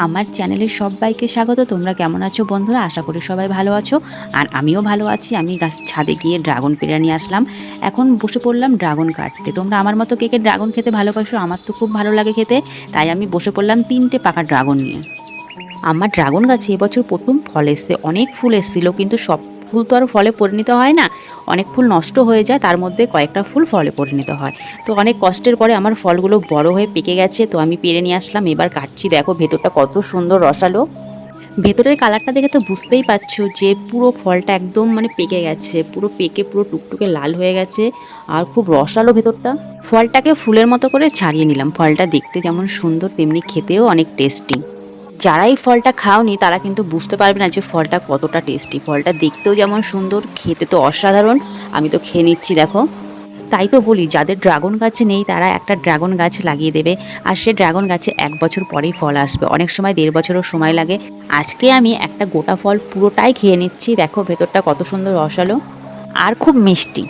আমার চ্যানেলে সবাইকে স্বাগত। তোমরা কেমন আছো বন্ধুরা? আশা করি সবাই ভালো আছো। আর আমিও ভালো আছি। আমি ছাদে গিয়ে ড্রাগন পেড়ে নিয়ে আসলাম। এখন বসে পড়লাম ড্রাগন কাটতে। তোমরা আমার মতো কে কে ড্রাগন খেতে ভালোবাসো? আমার তো খুব ভালো লাগে খেতে। তাই আমি বসে পড়লাম ৩টে পাকা ড্রাগন নিয়ে। আমার ড্রাগন গাছে এবছর ১ম ফল এসছে। অনেক ফুল এসছিল, কিন্তু সব ফুল তো আর ফলে পরিণত হয় না। অনেক ফুল নষ্ট হয়ে যায়, তার মধ্যে কয়েকটা ফুল ফলে পরিণত হয়। তো অনেক কষ্টের পরে আমার ফলগুলো বড় হয়ে পেকে গেছে, তো আমি পেড়ে নিয়ে আসলাম। এবার কাটছি, দেখো ভেতরটা কত সুন্দর রসালো। ভেতরের কালারটা দেখে তো বুঝতেই পারছো যে পুরো ফলটা একদম মানে পেকে গেছে, পুরো পেকে পুরো টুকটুকে লাল হয়ে গেছে। আর খুব রসালো ভেতরটা। ফলটাকে ফুলের মতো করে ছাড়িয়ে নিলাম। ফলটা দেখতে যেমন সুন্দর, তেমনি খেতেও অনেক টেস্টি। যারা এই ফলটা খাওনি তারা কিন্তু বুঝতে পারবে না যে ফলটা কতটা টেস্টি। ফলটা দেখতেও যেমন সুন্দর, খেতে তো অসাধারণ। আমি তো খেয়ে নিচ্ছি, দেখো। তাই তো বলি, যাদের ড্রাগন গাছ নেই তারা একটা ড্রাগন গাছ লাগিয়ে দেবে। আর সে ড্রাগন গাছে ১ বছর পরেই ফল আসবে, অনেক সময় ১.৫ বছরও সময় লাগে। আজকে আমি একটা গোটা ফল পুরোটাই খেয়ে নিচ্ছি। দেখো ভেতরটা কত সুন্দর রসালো আর খুব মিষ্টি।